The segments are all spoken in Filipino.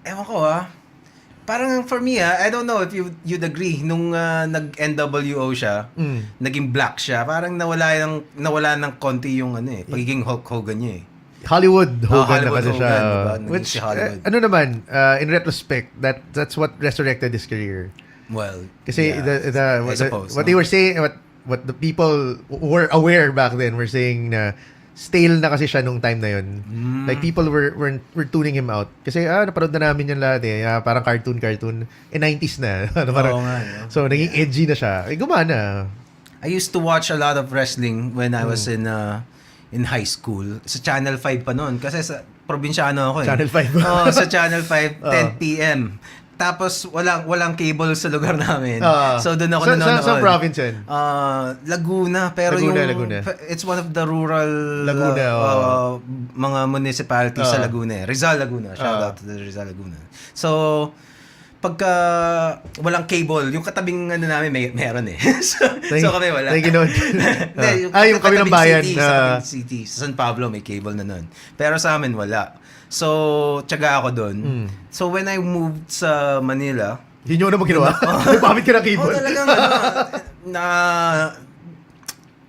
Ewan ko parang for me I don't know if you'd agree nung nag-NWO siya, naging black siya, parang nawala ng konti yung pagiging Hulk Hogan niya eh. Hollywood Hogan na Hollywood kasi siya. Hogan, diba? Which, Si Hollywood. ano naman, in retrospect, that's what resurrected his career. Well, Kasi yeah, I suppose, what they were saying, what the people were aware back then were saying na stale na kasi siya nung time na yun. Like people were tuning him out. Kasi napanood na namin yan lahat eh. Parang cartoon. 90s na. Parang, Oo nga, no? So naging edgy na siya. Gumana. I used to watch a lot of wrestling when I was in high school. Sa Channel 5 pa noon. Kasi sa probinsyano ako eh. Channel 5. Sa Channel 5, 10 p.m. Tapos walang cable sa lugar namin. So doon ako nanonood. Sa province yan? Laguna. Pero Laguna. it's one of the rural Laguna, mga municipalities sa Laguna. Rizal Laguna. Shout out to the Rizal Laguna. So pagka walang cable, yung katabing namin meron eh. so kami wala. Yung kabilang bayan sa city, sa San Pablo may cable na nun. Pero sa amin wala. So tiyaga ako doon. So when I moved sa Manila, hindi nyo na ginawa? Pamit ka ng cable? Talagang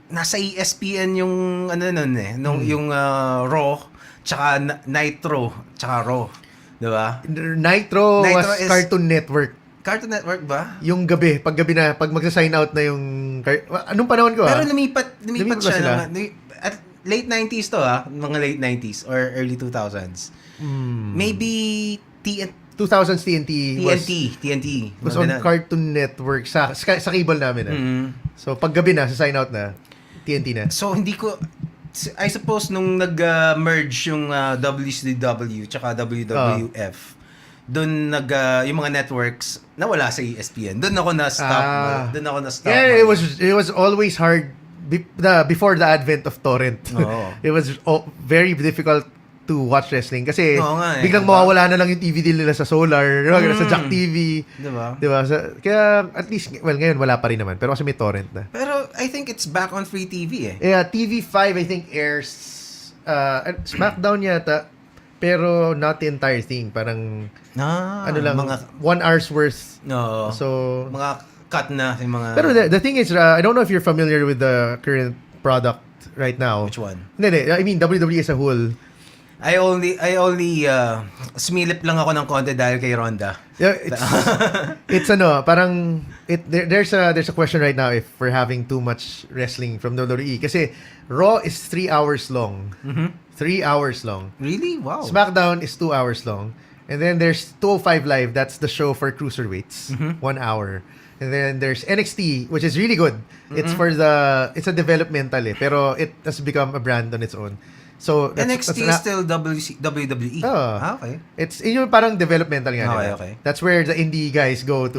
nasa ESPN yung nun eh. Yung Raw, tsaka Nitro, tsaka Raw. Diba? Nitro was Cartoon Network. Cartoon Network ba? Yung gabi, pag magsa-sign out na yung... Anong panahon ko Pero lumipat siya. At late 90s to mga late 90s or early 2000s. Maybe 2000s TNT was on Cartoon Network sa cable namin. So pag gabi na, sa sign out na, TNT na. So hindi ko... I suppose nung nag-merge yung WCW tsaka WWF, doon yung mga networks nawala sa ESPN. Doon ako na-stop. Yeah, it was always hard before the advent of torrent. It was very difficult to watch wrestling kasi biglang mawawala na lang yung TV deal nila sa Solar, sa Jack TV. Diba? Kaya at least, well, ngayon wala pa rin naman. Pero kasi may torrent na. Pero I think it's back on free TV eh. Yeah, TV5 I think airs SmackDown yata, pero not the entire thing. Parang ano lang, mga 1 hour's worth. So mga cut na yung mga... Pero the thing is, I don't know if you're familiar with the current product right now. Which one? Hindi. I mean, WWE as a whole. I only smilip lang ako ng konti dahil kay Ronda. Yeah, it's parang there's a question right now if we're having too much wrestling from WWE kasi Raw is 3 hours long. 3 hours long. Really? Wow. SmackDown is 2 hours long. And then there's 205 Live, that's the show for cruiserweights, 1 hour. And then there's NXT, which is really good. It's it's a developmental pero it has become a brand on its own. So NXT is still WWE. Okay. It's yung parang developmental nga. Okay. That's where the indie guys go to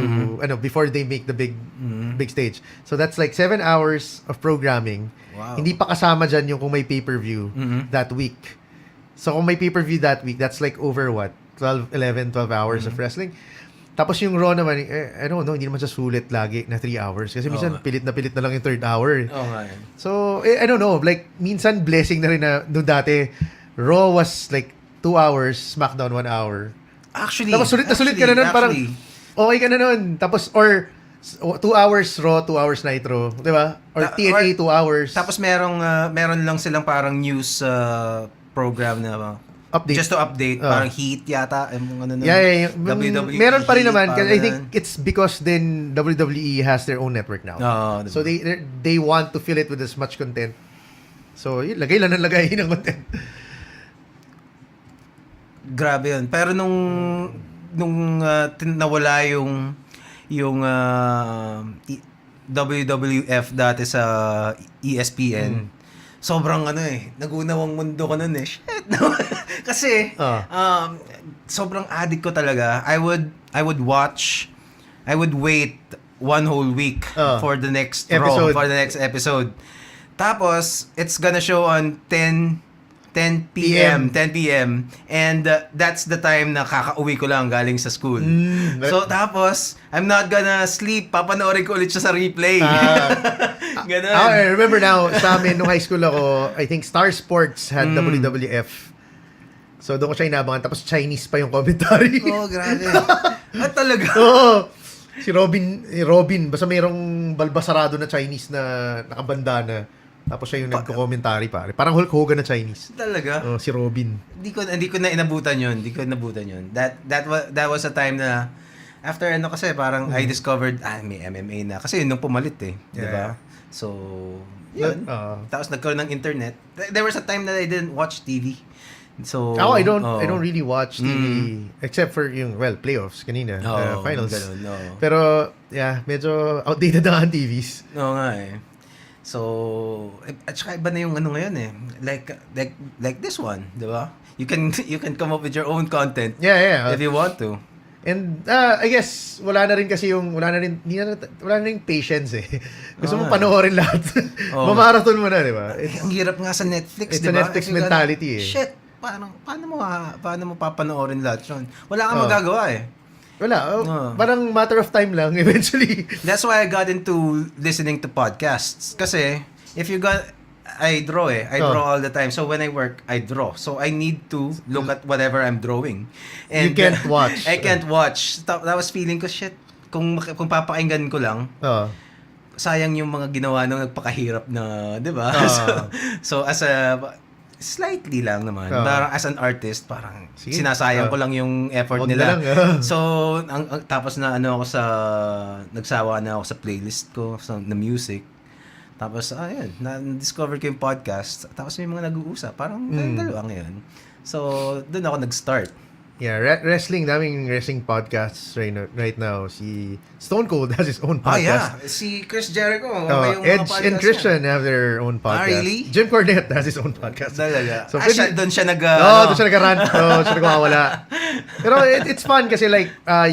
before they make the big stage. So that's like 7 hours of programming. Wow. Hindi pa kasama dyan yung kung may pay-per-view that week. So kung may pay-per-view that week, that's like over 12 hours of wrestling. Tapos yung Raw naman, I don't know, hindi naman siya sulit lagi na 3 hours. Kasi minsan, pilit na lang yung third hour. So, I don't know, like, minsan blessing na rin na doon dati, Raw was like 2 hours, SmackDown 1 hour. Actually, tapos sulit ka na nun, parang, okay ka na nun. Tapos, or 2 hours Raw, 2 hours Nitro, di ba? Or TNA 2 hours. Tapos meron lang silang parang news program na update. Just to update, parang Heat yata. Yeah. WWE meron pa rin naman. I think it's because then WWE has their own network now. So they want to fill it with as much content. So lagay lang ng lagay ng content. Grabe yun. Pero nung nawala yung WWF dati sa ESPN, sobrang nagunawang mundo ko nun eh. Shit. Kasi sobrang addict ko talaga. I would wait one whole week for the next episode. Tapos it's gonna show on 10 p.m. And that's the time na kakauwi ko lang galing sa school. So tapos I'm not gonna sleep, papanoorin ko ulit siya sa replay. Ganun. I remember now, sa amin nung high school ako, I think Star Sports had WWF. So, doon ko siya inabangan. Tapos, Chinese pa yung commentary. Oh, grabe. Talaga? Oo. Si Robin, basta mayroong balbasarado na Chinese na nakabandana. Tapos siya yung nagko-commentary pare. Parang Hulk Hogan na Chinese. Talaga? Oh, si Robin. Hindi ko na inabutan 'yon. That was a time na after kasi parang I discovered may MMA na kasi nung pumalit di ba? So, yun. Tapos nagkaroon ng internet. There was a time that I didn't watch TV. So, I don't really watch TV except for yung playoffs kanina, finals. Ganun, Pero medyo outdated na ang TVs. No nga eh. So, at saka iba na yung ngayon like this one, di ba? You can come up with your own content. If you want to. And I guess wala na rin patience eh. Gusto mo panoorin lahat. Mamarathon mo na, di ba? Ang hirap nga sa Netflix, di ba? It's a Netflix mentality eh. Shit, paano mo papanoorin lahat yun? Wala kang magagawa eh. Wala. Parang matter of time lang eventually. That's why I got into listening to podcasts. Kasi, I draw I draw all the time. So when I work, I draw. So I need to look at whatever I'm drawing. And you can't watch. I can't watch. That was feeling ko, shit, kung papakinggan ko lang, sayang yung mga ginawa nung nagpakahirap na, di ba? So as a slightly lang naman. Parang as an artist, parang sinasayang ko lang yung effort nila. So, tapos na nagsawa na ako sa playlist ko, na music. Tapos, na-discover ko yung podcast. Tapos may mga nag-uusap. Parang dalawa ngayon. So, doon ako nag-start. Yeah, daming wrestling podcasts right now. Si Stone Cold has his own podcast. Si Chris Jericho. Edge and Christian have their own podcast. Really? Jim Cornette has his own podcast. Talaga. So, doon siya doon siya nag-rant. Siya nagwawala. Pero it's fun kasi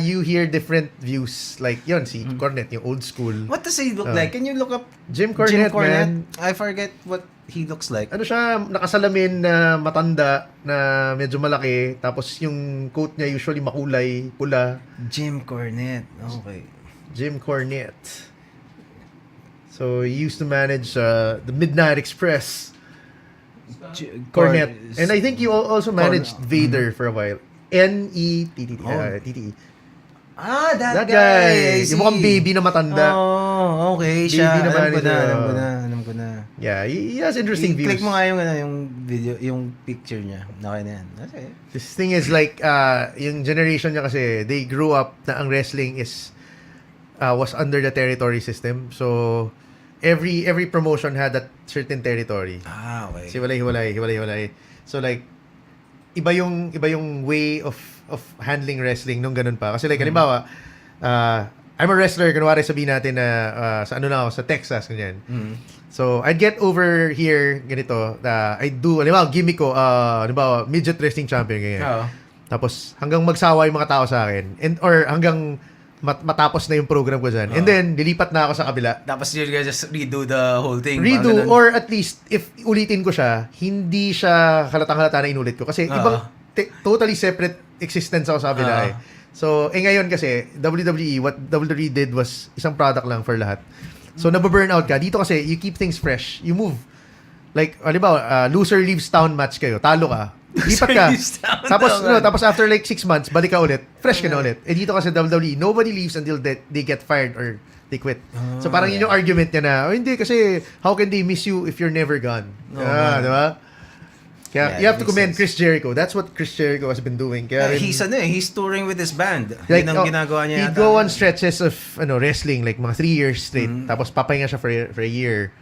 you hear different views. Like, yun, si Cornette, yung old school. What does he look like? Can you look up Jim Cornette, man? I forget what he looks like. Ano siya, nakasalamin na matanda, na medyo malaki, tapos yung coat niya usually makulay, pula. Jim Cornette. Okay. Jim Cornette. So, he used to manage the Midnight Express. Cornette. And I think he also managed Vader for a while. N-E-T-T-E. That guy. Yung mukhang baby na matanda. Oh, okay. Siya. Alam ko na. Yeah, he has interesting views. Click mo nga yung video, yung picture niya. Okay na yan. Okay. This thing is yung generation niya kasi, they grew up na ang wrestling was under the territory system. So, every promotion had that certain territory. Okay. So, hiwalay. So, iba yung way of handling wrestling nung ganun pa. Kasi halimbawa, I'm a wrestler, kunwari sabihin natin na sa Texas, ganyan. So, I'd get over here, ganito, I'd do, halimbawa, gimmick ko, halimbawa, midget wrestling champion, ganyan. Tapos, hanggang magsawa yung mga tao sa akin, or hanggang matapos na yung program ko dyan. And then, lilipat na ako sa kabila. Tapos you're gonna just redo the whole thing. Or at least, if ulitin ko siya, hindi siya halatang-halata na inulit ko. Kasi ibang, totally separate existence ako sa kabila So, ngayon kasi, what WWE did was isang product lang for lahat. So, nababurnout ka. Dito kasi, you keep things fresh. You move. Like, halimbawa, loser leaves town match kayo. Talo ka. Lipat ka. Tapos after 6 months, balik ka ulit. Fresh ka na ulit. Eh dito kasi WWE, nobody leaves until they get fired or they quit. So parang yun yung argument niya na, hindi kasi, how can they miss you if you're never gone? Di ba? Kaya you have to commend Chris Jericho. That's what Chris Jericho has been doing. Kaya he's touring with his band. Yun ang ginagawa niya. He'd go on stretches of wrestling, like mga 3 years straight. Tapos papahinga siya for a year.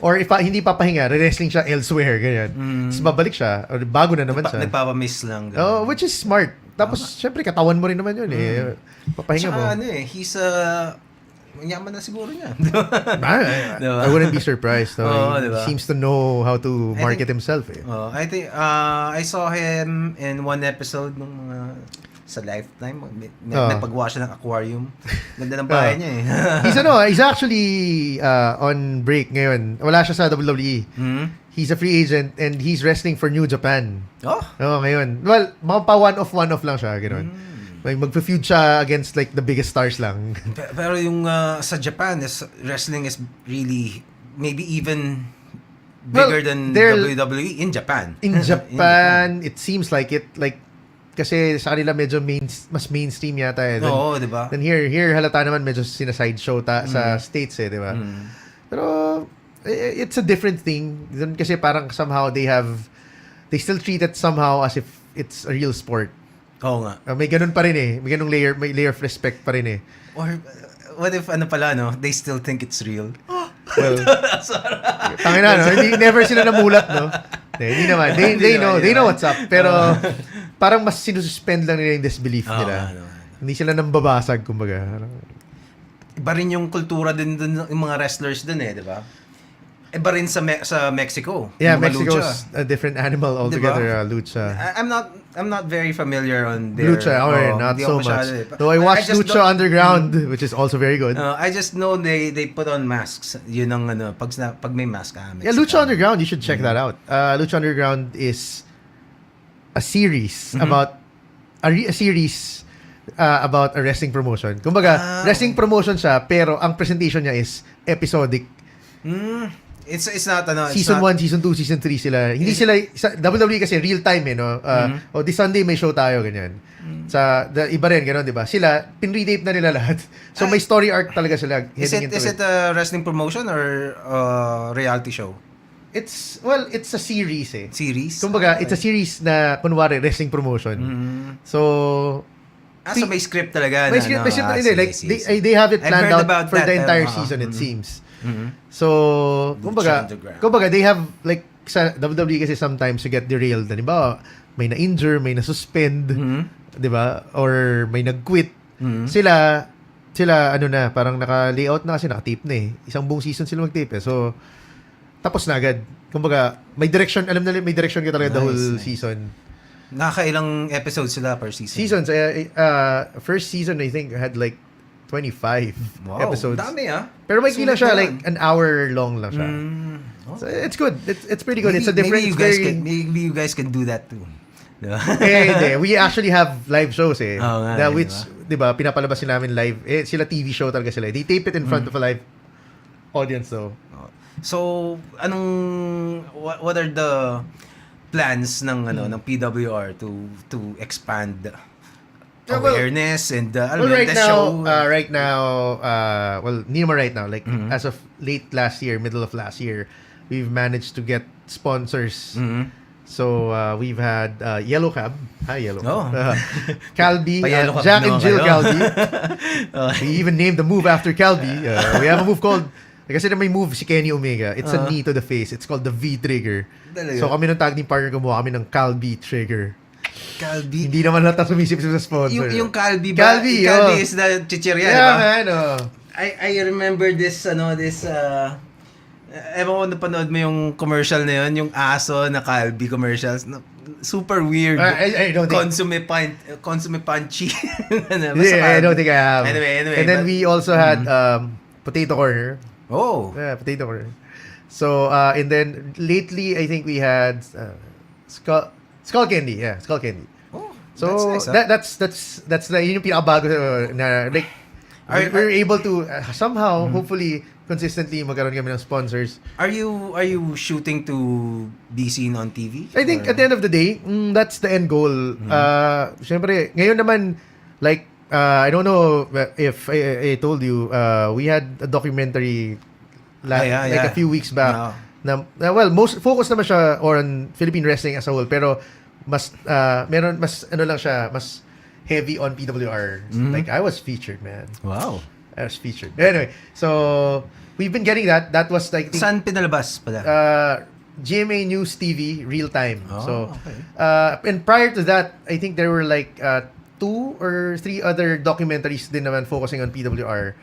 Or if hindi papahinga, re-wrestling siya elsewhere, ganyan. Tapos babalik siya, or bago na naman siya. Nagpapamiss lang. Which is smart. Tapos, syempre, katawan mo rin naman yun eh. Papahinga mo. He's manyaman na siguro niya. I wouldn't be surprised. He seems to know how to market himself. I think I saw him in one episode nung sa Lifetime. Nagpagawa siya ng aquarium. Ganda ng bahay niya eh. He's actually on break ngayon. Wala siya sa WWE. He's a free agent and he's wrestling for New Japan. Ngayon. Well, mapa one-off lang siya. Ganoon. Mag-feud siya against the biggest stars lang. Pero yung sa Japan, wrestling is really maybe even bigger than WWE in Japan. In Japan, it seems like it. Like, kasi sa kanila medyo mas mainstream yata eh. Oo, di ba? Then here halata naman medyo sina-side show sa States eh, di ba? Pero, it's a different thing. Dun kasi parang somehow they still treat it somehow as if it's a real sport. Oo nga. May ganun pa rin eh. May ganung layer of respect pa rin eh. Or, what if they still think it's real? Well, tangina, no? Never sila namulat, no? Hindi naman. They know what's up. Pero, parang mas sinususpend lang nila yung disbelief nila. Hindi sila nambabasag, kumbaga. Iba rin yung kultura din dun, yung mga wrestlers dun eh, di ba? Iba rin sa Mexico. Yeah, Mexico's a different animal altogether, diba? Lucha. I'm not very familiar on their Lucha. Not so much. Though I watched Lucha Underground, which is also very good. I just know they put on masks. Yun ang pag may mask Yeah, Lucha Underground, you should check that out. Lucha Underground is a series about a series about a wrestling promotion. Kumbaga, wrestling promotion siya, pero ang presentation niya is episodic. It's not season 1, season 2, season 3 sila. Hindi sila sa WWE kasi real time eh, no. This Sunday may show tayo ganyan. Iba rin ganoon, 'di ba? Sila pinretape na nila lahat. So may story arc talaga sila heading into it. Is it a wrestling promotion or reality show? It's a series eh. Series? Kumbaga, it's a series na kunwari wrestling promotion. So so may script talaga may script, like they have it planned out for the entire season it seems. So, kumbaga, they have, like, sa WWE kasi sometimes you get derailed. Diba? May na-injure, may na-suspend, diba? Or may nag-quit. Sila, parang naka-layout na kasi, naka-tape na eh. Isang buong season sila mag-tape eh. So, tapos na agad. Kumbaga, may direction, alam na may direction ka talaga the whole season. Nakakailang episodes sila per season? Seasons. First season, I think, had like 25 episodes. Dami Pero may lang siya, like an hour long lang siya. So it's good. It's pretty good. It's a different... Maybe you guys can do that too. Hindi. We actually have live shows eh. Which, diba? Pinapalabas sila namin live. Sila TV show talaga sila. They tape it in front of a live audience though. So, what are the plans ng PWR to expand awareness and right now, hindi naman right now, like as of late last year, middle of last year, we've managed to get sponsors. So we've had Yellow Cab. Hi, Yellow. Calbee, Jack and Jill Calbee. We even named the move after Calbee. We have a move called, kasi may move si Kenny Omega. It's a knee to the face. It's called the V trigger. So kami ng tag team partner, gumawa kami ng Calbee trigger. Calbee. Hindi naman lahat sumisip sa sponsor. Yung Calbee ba? Calbee is the chichirya, yeah, diba? Man, I remember this ewan ko napanood mo yung commercial na yun, yung aso na Calbee commercials. Super weird. I don't think... Consomme punchy. I don't think I have. Anyway. And then we also had Potato Corner. Oh. Yeah, Potato Corner. So, and then lately, I think we had Skull Candy. Yeah, Skull Candy. Oh, so, that's nice, that's yun yung pinakabago na, like, we're able to somehow, hopefully, consistently magkaroon kami ng sponsors. Are you shooting to be seen on TV? I think at the end of the day, that's the end goal. Syempre, ngayon naman, like, I don't know if I told you, we had a documentary like a few weeks back. Well, most focus naman siya on Philippine wrestling as a whole, pero mas lang siya, mas heavy on PWR. Like, I was featured, man. Wow. I was featured. Anyway, so we've been getting that. That was like saan pinalabas pala? GMA News TV real time. Okay. And prior to that, I think there were like 2 or 3 other documentaries din naman focusing on PWR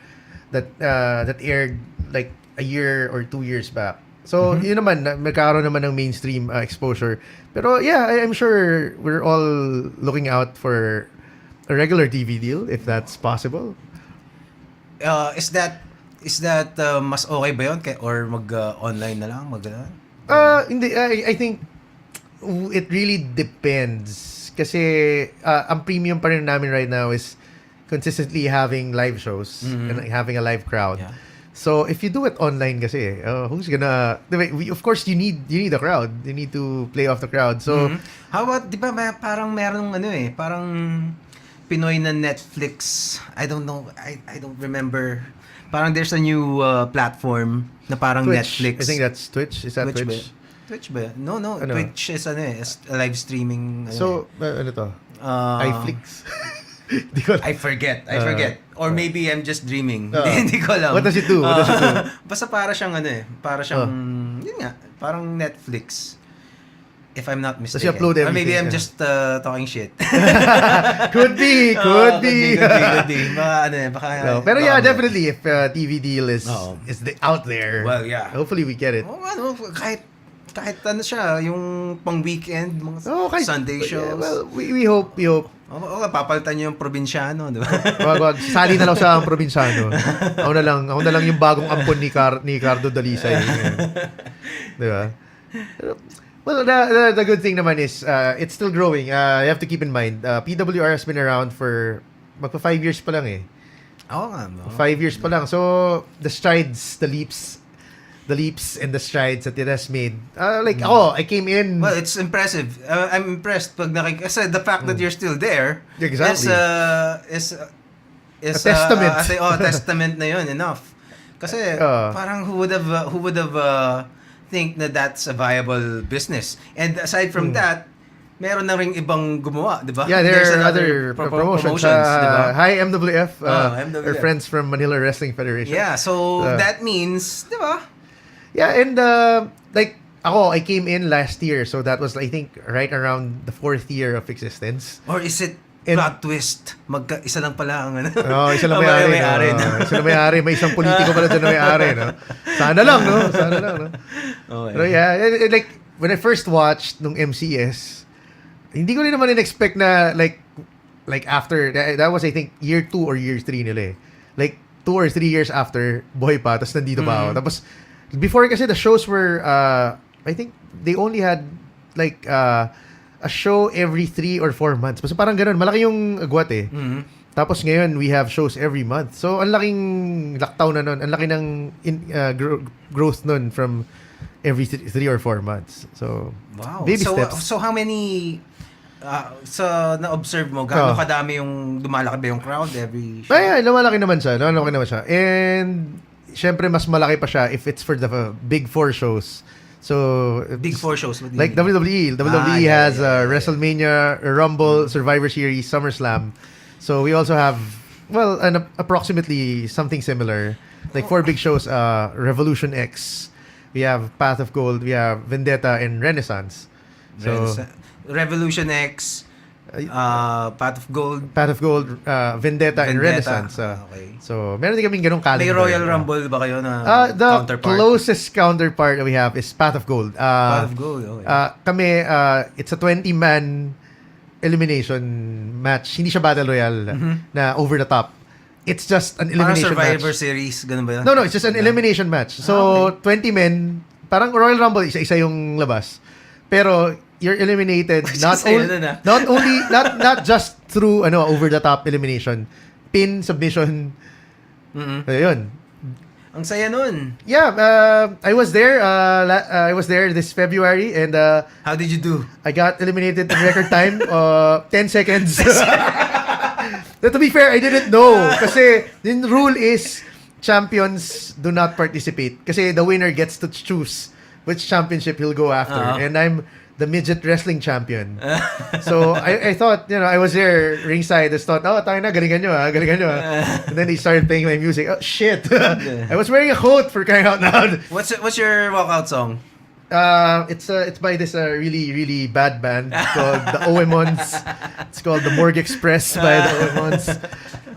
that aired like a year or 2 years back. So, yun naman, magkakaroon naman ng mainstream exposure. Pero yeah, I'm sure we're all looking out for a regular TV deal if that's possible. Is that mas okay ba yun? Or mag-online na lang? Hindi. I think it really depends. Kasi ang premium pa rin namin right now is consistently having live shows and having a live crowd. Yeah. So if you do it online kasi, who's gonna... Of course, you need a crowd. You need to play off the crowd. So, How about, di ba, parang merong parang Pinoy na Netflix. I don't know. I don't remember. Parang there's a new platform na parang Twitch. Netflix. I think that's Twitch. Is that Twitch? Twitch ba? No. Ano? Twitch is is a live streaming. So, ano to? iFlix? I forget. Or maybe I'm just dreaming. Hindi ko alam. What does it do? Basta para siyang para siyang, yun nga, parang Netflix. If I'm not mistaken. Does you upload everything? Or maybe I'm just talking shit. Could be. Could be. Baka, Pero yeah, definitely if TV deal is out there. Well, yeah. Hopefully we get it. Kahit ano siya, yung pang weekend, mga Sunday shows. Yeah, well, we hope. Papalitan niyo yung probinsyano, di ba? Wag. Sali na lang sa probinsyano. Ako na lang yung bagong ampon ni Cardo Dalisay. Di ba? Well, the good thing naman is it's still growing. You have to keep in mind, PWR has been around for magpa 5 years pa lang eh. Oo nga, no? 5 years pa lang. So, the strides, the leaps and the strides that it has made. I came in... Well, it's impressive. I'm impressed pag kasi the fact that you're still there exactly. is a testament. Testament na yun, enough. Kasi parang who would have think na that's a viable business. And aside from that, meron na ring ibang gumawa, di ba? Yeah, there are other promotions. Diba? Hi, MWF. MWF. Our friends from Manila Wrestling Federation. Yeah, so that means, di ba? Yeah, and I came in last year, so that was, I think, right around the 4th year of existence. Or is it plot twist? Isa lang pala ang ano? Isa lang may-ari. Isa lang may-ari. May isang politiko pala dyan na may-ari, no? Sana lang, no? Okay. Pero yeah, when I first watched nung MCS, hindi ko rin naman in-expect na, like after, that was, I think, year 2 or year 3 nila eh. Like, 2 or 3 years after, buhay pa, tapos nandito pa ako. Tapos, before kasi the shows were, I think they only had a show every 3 or 4 months. Basta parang ganun. Malaki yung agwat eh. Mm-hmm. Tapos ngayon, we have shows every month. So, ang laking laktaw na nun. Ang laki ng growth nun from every 3 or 4 months. So, wow. Baby steps. So, how many... na-observe mo, gaano kadami yung dumalaki ba yung crowd every show? Ay, lumalaki naman siya. And, syempre, mas malaki pa siya if it's for the big 4 shows. So, big 4 shows. Like WWE. WWE has WrestleMania, Rumble, Survivor Series, SummerSlam. So, we also have, approximately something similar. Like 4 big shows, Revolution X. We have Path of Gold. We have Vendetta and Renaissance. So, Revolution X, Path of Gold, Vendetta and Renaissance. Okay. So, meron din kaming ganung calendar. May Royal Rumble ba kayo na the counterpart? The closest counterpart that we have is Path of Gold. Path of Gold, okay. Kami, it's a 20-man elimination match. Hindi siya Battle Royale na over the top. It's just an elimination match. Survivor Series, ganun ba yun? No, it's just an elimination match. So, 20 men, parang Royal Rumble, isa-isa yung labas. Pero, you're eliminated not just through over the top elimination, pin, submission. Ayun. Ang saya nun. Yeah, I was there. I was there this February, and how did you do? I got eliminated in record time, 10 seconds. To be fair, I didn't know kasi the rule is champions do not participate kasi the winner gets to choose which championship he'll go after, and I'm the midget wrestling champion. So, I thought, I was there ringside. I thought, tayo na, galingan nyo. And then they started playing my music. Oh, shit. I was wearing a coat for crying out loud. What's your walkout song? It's by this really, really bad band called the OMONs. It's called the Morgue Express by the OMONs.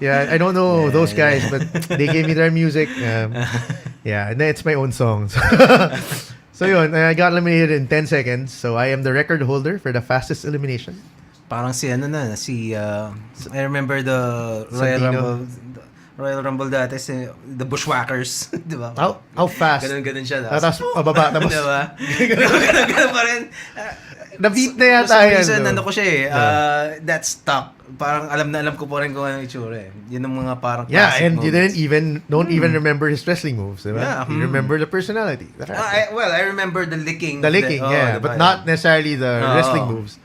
Yeah, I don't know those guys, but they gave me their music. And then it's my own songs. So yun, I got eliminated in 10 seconds. So I am the record holder for the fastest elimination. Parang I remember the Royal Rumble dati, the Bushwhackers, di ba? How fast? Ganun siya. Tapos pababa, tapos... Di ba? Ganun pa rin. Na-beat na yata For some yan. reason, no? ano ko siya that stuck. Parang alam na alam ko po rin kung ano yung itsura eh. Yun ang mga parang Yeah, classic and you don't even remember his wrestling moves, diba? Yeah, You remember the personality. I remember the licking. The licking, yeah. diba? But not necessarily the wrestling moves.